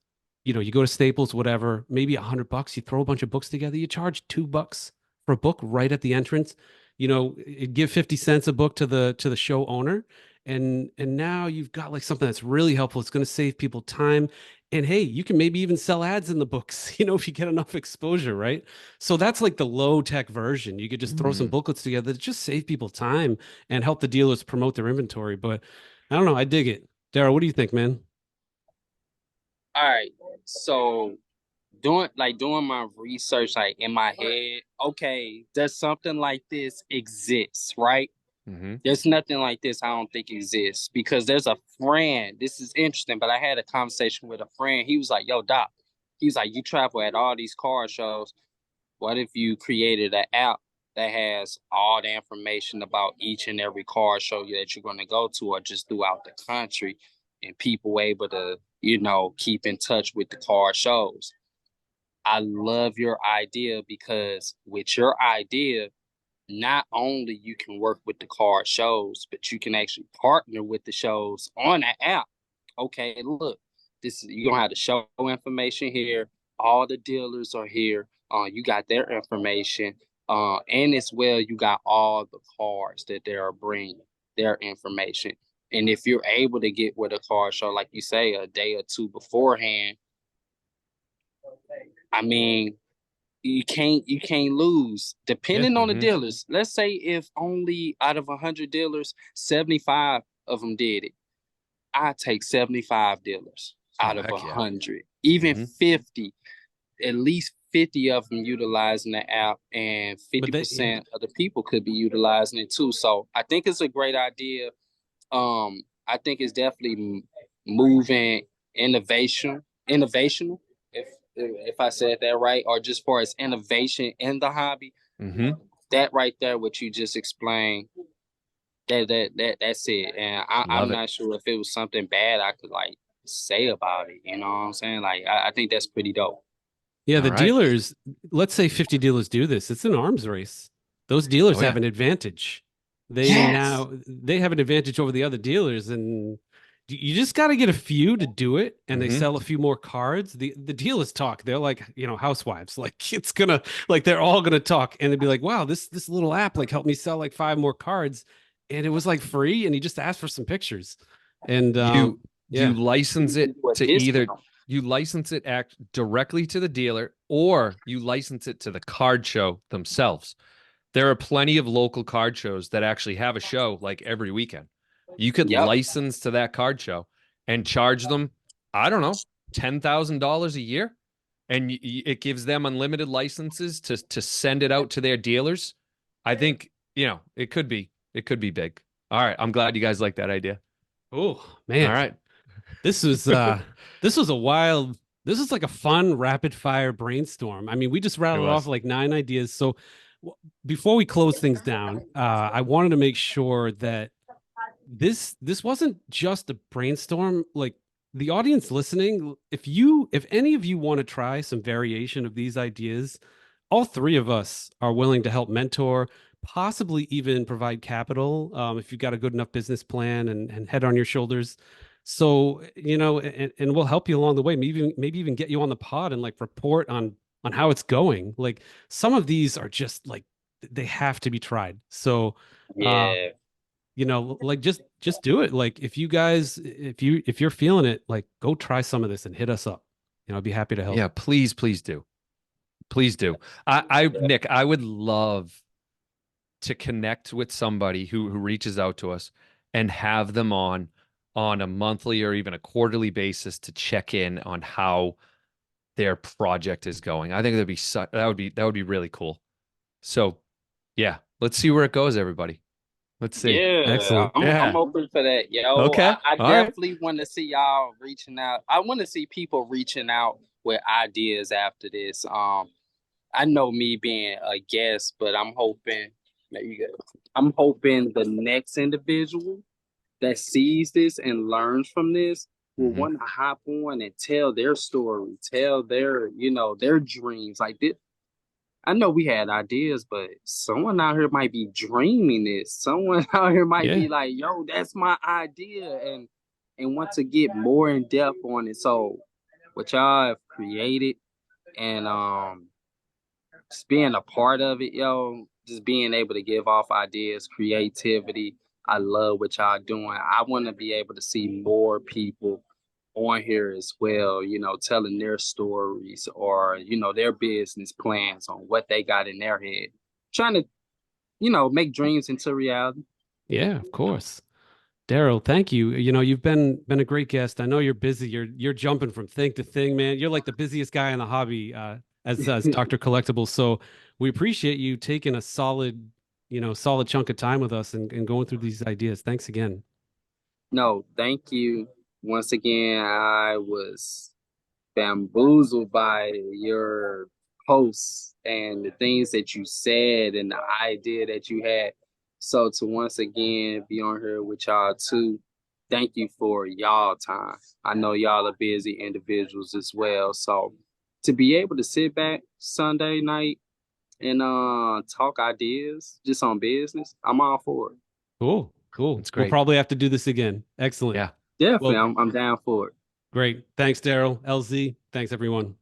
You go to Staples, whatever, maybe $100. You throw a bunch of books together. You charge $2 for a book right at the entrance. Give 50 cents a book to the show owner, and now you've got like something that's really helpful. It's going to save people time, and hey, you can maybe even sell ads in the books. If you get enough exposure, right? So that's like the low tech version. You could just throw some Mm. booklets together to just save people time and help the dealers promote their inventory. But I don't know. I dig it. Daryl, what do you think, man? All right. So doing my research like in my head, okay, does something like this exist, right? Mm-hmm. There's nothing like this I don't think exists because there's a friend. This is interesting, but I had a conversation with a friend. He was like, yo, Doc, he was like, you travel at all these car shows. What if you created an app that has all the information about each and every car show that you're going to go to or just throughout the country and people able to, keep in touch with the car shows? I love your idea because with your idea, not only you can work with the card shows, but you can actually partner with the shows on the app. Okay, look, you're gonna have the show information here. All the dealers are here. You got their information. And as well, you got all the cards that they are bringing. their information. And if you're able to get with a car show, like you say, a day or two beforehand, I mean, you can't lose. Yeah. Depending on the dealers. Let's say if only out of 100 dealers, 75 of them did it. I take 75 dealers Oh, out of heck yeah. 100, even Mhm. 50. At least 50 of them utilizing the app, and But they, yeah. 50% of the people could be utilizing it too. So I think it's a great idea. I think it's definitely moving innovation, if I said that right, or just for its innovation in the hobby. Mhm. That right there, what you just explained, that's it. And I'm Love it. not sure if it was something bad I could like say about it. You know what I'm saying? Like I think that's pretty dope. Yeah, All the right. dealers, let's say 50 dealers do this. It's an arms race. Those dealers Oh have yeah. an advantage. Yes. They have an advantage over the other dealers, and you just got to get a few to do it, and they Mhm. sell a few more cards. The dealers talk. They're like, housewives. Like it's gonna like they're all gonna talk, and they'd be like, "Wow, this little app like helped me sell like 5 more cards, and it was like free, and he just asked for some pictures." And You yeah, you license You it can do a to either discount. you license it act directly to the dealer or you license it to the card show themselves. There are plenty of local card shows that actually have a show like every weekend. You could Yep. license to that card show and charge them, I don't know, $10,000 a year, and it gives them unlimited licenses to send it out to their dealers. I think, it could be big. All right, I'm glad you guys like that idea. oh All man, right. This was this was a wild this is like a fun rapid fire brainstorm. I mean, we just It rattled off was. like 9 ideas. So before we close things down, I wanted to make sure that this wasn't just a brainstorm. Like the audience listening, if any of you want to try some variation of these ideas, all three of us are willing to help mentor, possibly even provide capital, if you've got a good enough business plan and head on your shoulders. So, and we'll help you along the way. Maybe even get you on the pod and like report on how it's going. Like some of these are just like they have to be tried. So, uh, Yeah. like just do it. Like if you're feeling it, like go try some of this and hit us up. I'd be happy to help. Yeah, please do. Please do. Nick, I would love to connect with somebody who reaches out to us and have them on a monthly or even a quarterly basis to check in on how their project is going. I think that would be really cool. So, yeah, let's see where it goes, everybody. Let's see. Yeah, Excellent. I'm Yeah. open for that, yo. Okay. I All right. definitely want to see y'all reaching out. I want to see people reaching out with ideas after this. I know me being a guest, but I'm hoping there you go. I'm hoping the next individual that sees this and learns from this will Mhm. want to hop on and tell their story, tell their dreams. Like this, I know we had ideas, but someone out here might be dreaming this. Someone out here might Yeah. be like, "Yo, that's my idea," and want to get more in depth on it. So, what y'all have created, and just being a part of it, yo, just being able to give off ideas, creativity. I love what y'all doing. I want to be able to see more people on here as well, telling their stories or, their business plans on what they got in their head. Trying to, make dreams into reality. Yeah, of course. Daryl, thank you. You've been a great guest. I know you're busy. You're jumping from thing to thing, man. You're like the busiest guy in the hobby, as Dr. Collectible. So we appreciate you taking a solid chunk of time with us and going through these ideas. Thanks again. No, thank you. Once again, I was bamboozled by your posts and the things that you said and the idea that you had. So to once again be on here with y'all too, thank you for y'all time. I know y'all are busy individuals as well. So to be able to sit back Sunday night and talk ideas just on business, I'm all for it. Cool, cool. That's We'll great. probably have to do this again. Excellent. Yeah. Definitely, Well, I'm down for it. great. Thanks, Daryl. LZ. Thanks, everyone.